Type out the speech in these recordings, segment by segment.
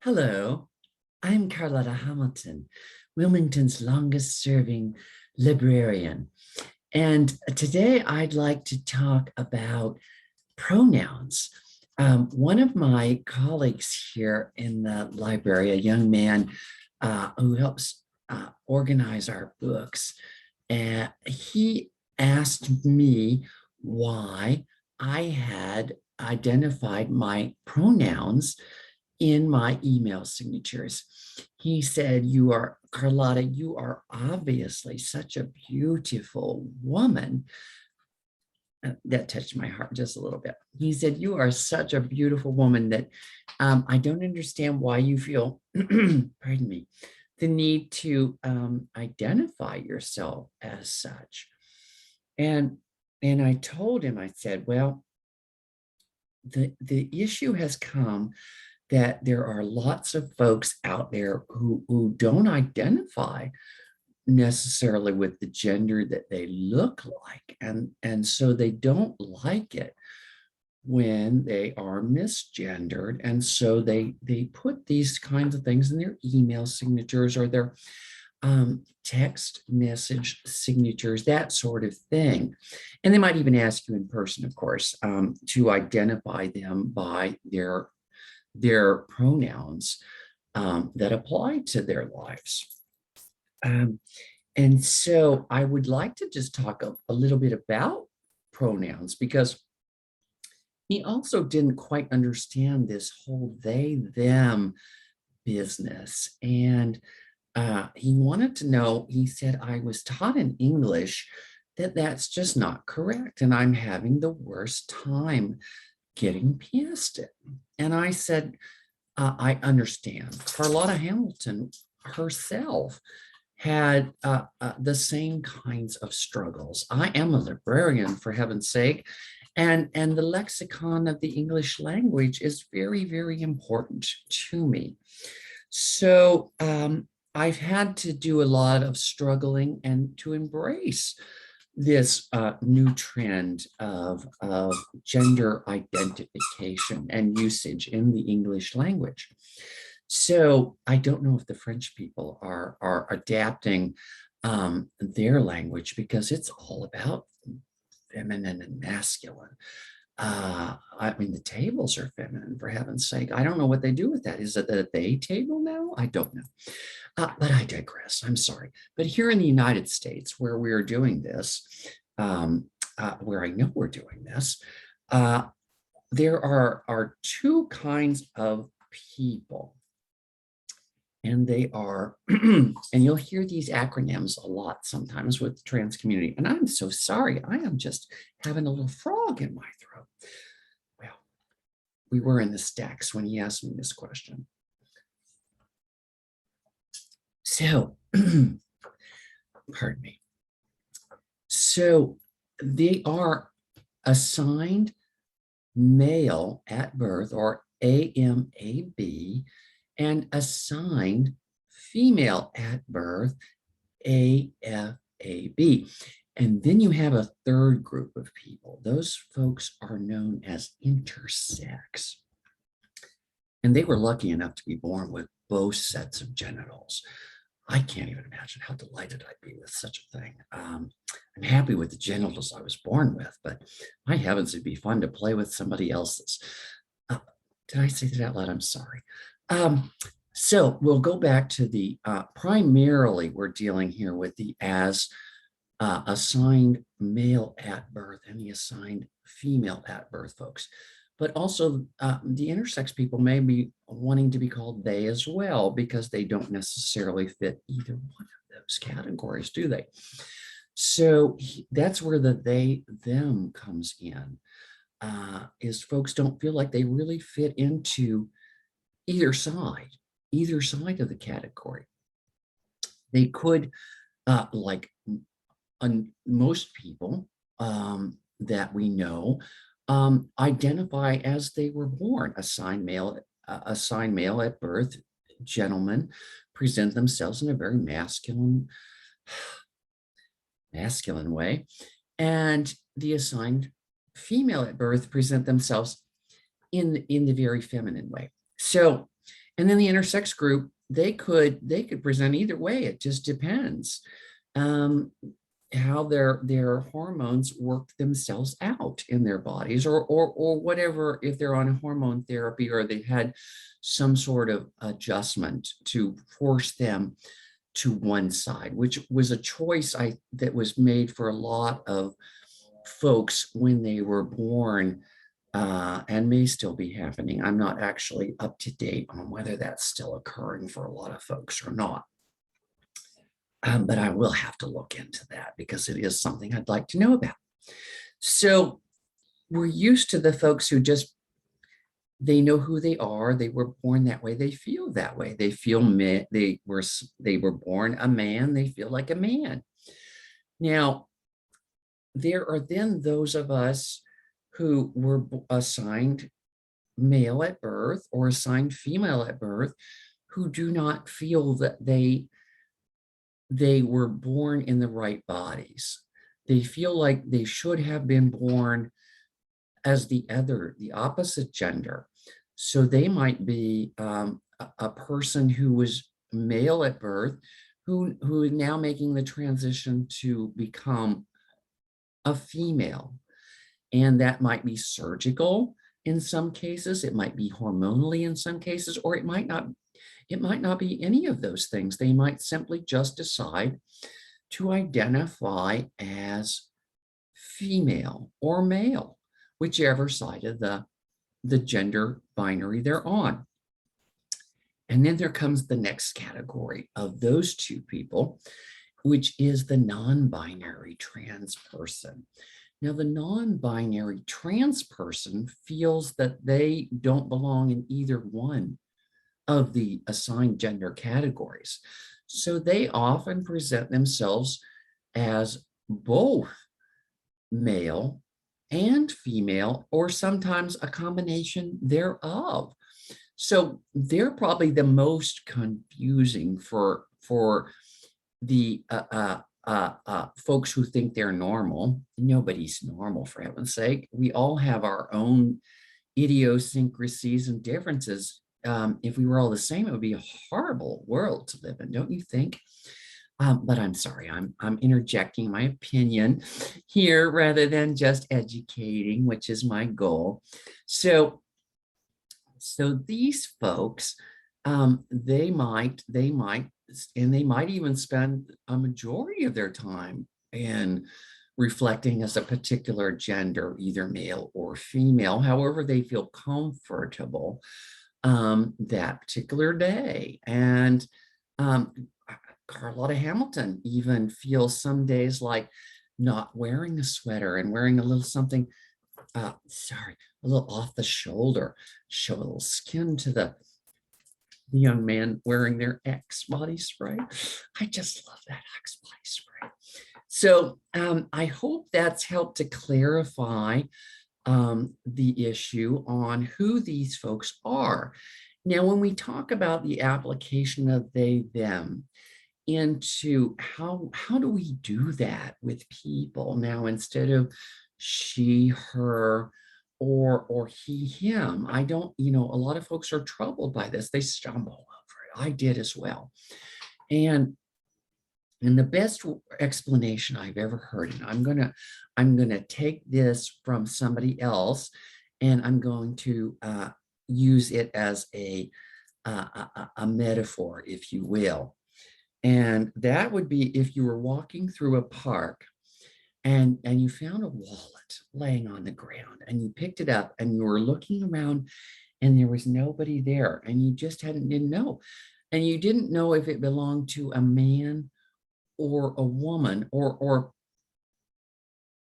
Hello, I'm Carlotta Hamilton, Wilmington's longest serving librarian. And today I'd like to talk about pronouns. One of my colleagues here in the library, a young man who helps organize our books, he asked me why I had identified my pronouns in my email signatures. He said, Carlotta, you are obviously such a beautiful woman. That touched my heart just a little bit. He said, you are such a beautiful woman that I don't understand why you feel, pardon me, the need to identify yourself as such. And I told him, I said, well, the issue has come that there are lots of folks out there who don't identify necessarily with the gender that they look like. And so they don't like it when they are misgendered. And so they put these kinds of things in their email signatures or their text message signatures, that sort of thing. And they might even ask you in person, of course, to identify them by their pronouns that apply to their lives. And so I would like to just talk a little bit about pronouns because he also didn't quite understand this whole they, them business. And he wanted to know, he said, I was taught in English that that's just not correct. And I'm having the worst time getting past it. And I said, I understand. Carlotta Hamilton herself had the same kinds of struggles. I am a librarian, for heaven's sake, and the lexicon of the English language is very, very important to me. So I've had to do a lot of struggling and to embrace this new trend of gender identification and usage in the English language. So I don't know if the French people are adapting their language because it's all about feminine and masculine. I mean, the tables are feminine, for heaven's sake. I don't know what they do with that. Is it a they table now? I don't know. But I digress. I'm sorry. But here in the United States, where we are doing this, where I know we're doing this, there are two kinds of people. And they are, and you'll hear these acronyms a lot sometimes with the trans community. And I'm so sorry. I am just having a little frog in my throat. Well, we were in the stacks when he asked me this question. So, pardon me. So they are assigned male at birth, or AMAB, and assigned female at birth, AFAB. And then you have a third group of people. Those folks are known as intersex. And they were lucky enough to be born with both sets of genitals. I can't even imagine how delighted I'd be with such a thing. I'm happy with the genitals I was born with, but my heavens, it'd be fun to play with somebody else's. Did I say that out loud? I'm sorry. So we'll go back to the, primarily we're dealing here with the as assigned male at birth and the assigned female at birth folks. But also the intersex people may be wanting to be called they as well because they don't necessarily fit either one of those categories, do they? So that's where the they, them comes in, is folks don't feel like they really fit into either side of the category. They could, like most people that we know, identify as they were born, assigned male at birth. Gentlemen present themselves in a very masculine way, and the assigned female at birth present themselves in the very feminine way. So And then the intersex group, they could present either way. It just depends um, how their hormones work themselves out in their bodies, or whatever, if they're on hormone therapy or they've had some sort of adjustment to force them to one side, which was a choice that was made for a lot of folks when they were born, and may still be happening. I'm not actually up to date on whether that's still occurring for a lot of folks or not. But I will have to look into that because it is something I'd like to know about. So we're used to the folks who just, they know who they are. They were born that way. They feel that way. They feel they were born a man. They feel like a man. Now, there are then those of us who were assigned male at birth or assigned female at birth, who do not feel that they were born in the right bodies. They feel like they should have been born as the opposite gender. So they might be a person who was male at birth, who is now making the transition to become a female. And that might be surgical in some cases, it might be hormonally in some cases, or it might not be any of those things. They might simply just decide to identify as female or male, whichever side of the gender binary they're on. And then there comes the next category of those two people, which is the non-binary trans person. Now, the non-binary trans person feels that they don't belong in either one of the assigned gender categories. So they often present themselves as both male and female, or sometimes a combination thereof. So they're probably the most confusing for the folks who think they're normal. Nobody's normal, for heaven's sake. We all have our own idiosyncrasies and differences. If we were all the same, it would be a horrible world to live in, don't you think? But I'm sorry, I'm interjecting my opinion here rather than just educating, which is my goal. So these folks, they might even spend a majority of their time in reflecting as a particular gender, either male or female, however they feel comfortable that particular day. And Carlotta Hamilton even feels some days like not wearing a sweater and wearing a little something, a little off the shoulder, show a little skin to the young man wearing their Axe body spray. I just love that Axe body spray. So I hope that's helped to clarify the issue on who these folks are. Now, when we talk about the application of they, them into how do we do that with people now instead of she, her, or he, him? I don't, a lot of folks are troubled by this. They stumble over it. I did as well. And the best explanation I've ever heard, and I'm gonna take this from somebody else, and I'm going to use it as a metaphor, if you will. And that would be if you were walking through a park and you found a wallet laying on the ground and you picked it up and you were looking around and there was nobody there and you just didn't know. And you didn't know if it belonged to a man or a woman, or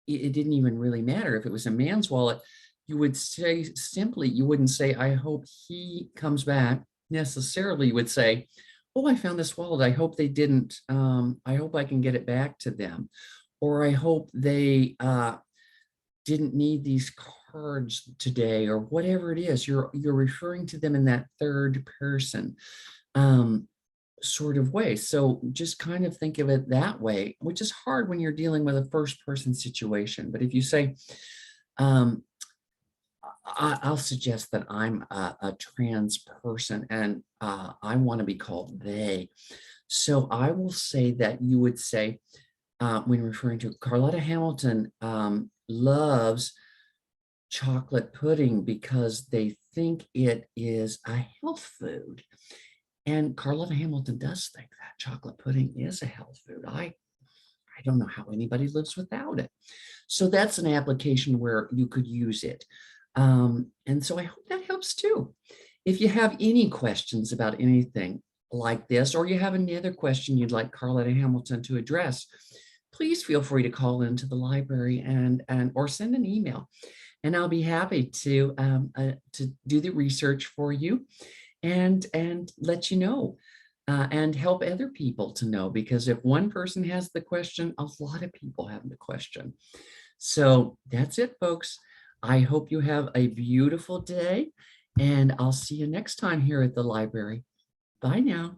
it didn't even really matter. If it was a man's wallet, you would say simply, you wouldn't say, I hope he comes back. Necessarily, you would say, oh, I found this wallet. I hope they didn't, I hope I can get it back to them. Or I hope they didn't need these cards today, or whatever it is. You're referring to them in that third person sort of way. So just kind of think of it that way, which is hard when you're dealing with a first person situation. But if you say, I'll suggest that I'm a trans person and I want to be called they. So I will say that you would say, when referring to Carlotta Hamilton, loves chocolate pudding because they think it is a health food. And Carlotta Hamilton does think that chocolate pudding is a health food. I don't know how anybody lives without it. So that's an application where you could use it. And so I hope that helps too. If you have any questions about anything like this, or you have any other question you'd like Carlotta Hamilton to address, please feel free to call into the library and or send an email. And I'll be happy to do the research for you and let you know and help other people to know, because if one person has the question, a lot of people have the question. So that's it, folks. I hope you have a beautiful day, and I'll see you next time here at the library. Bye now.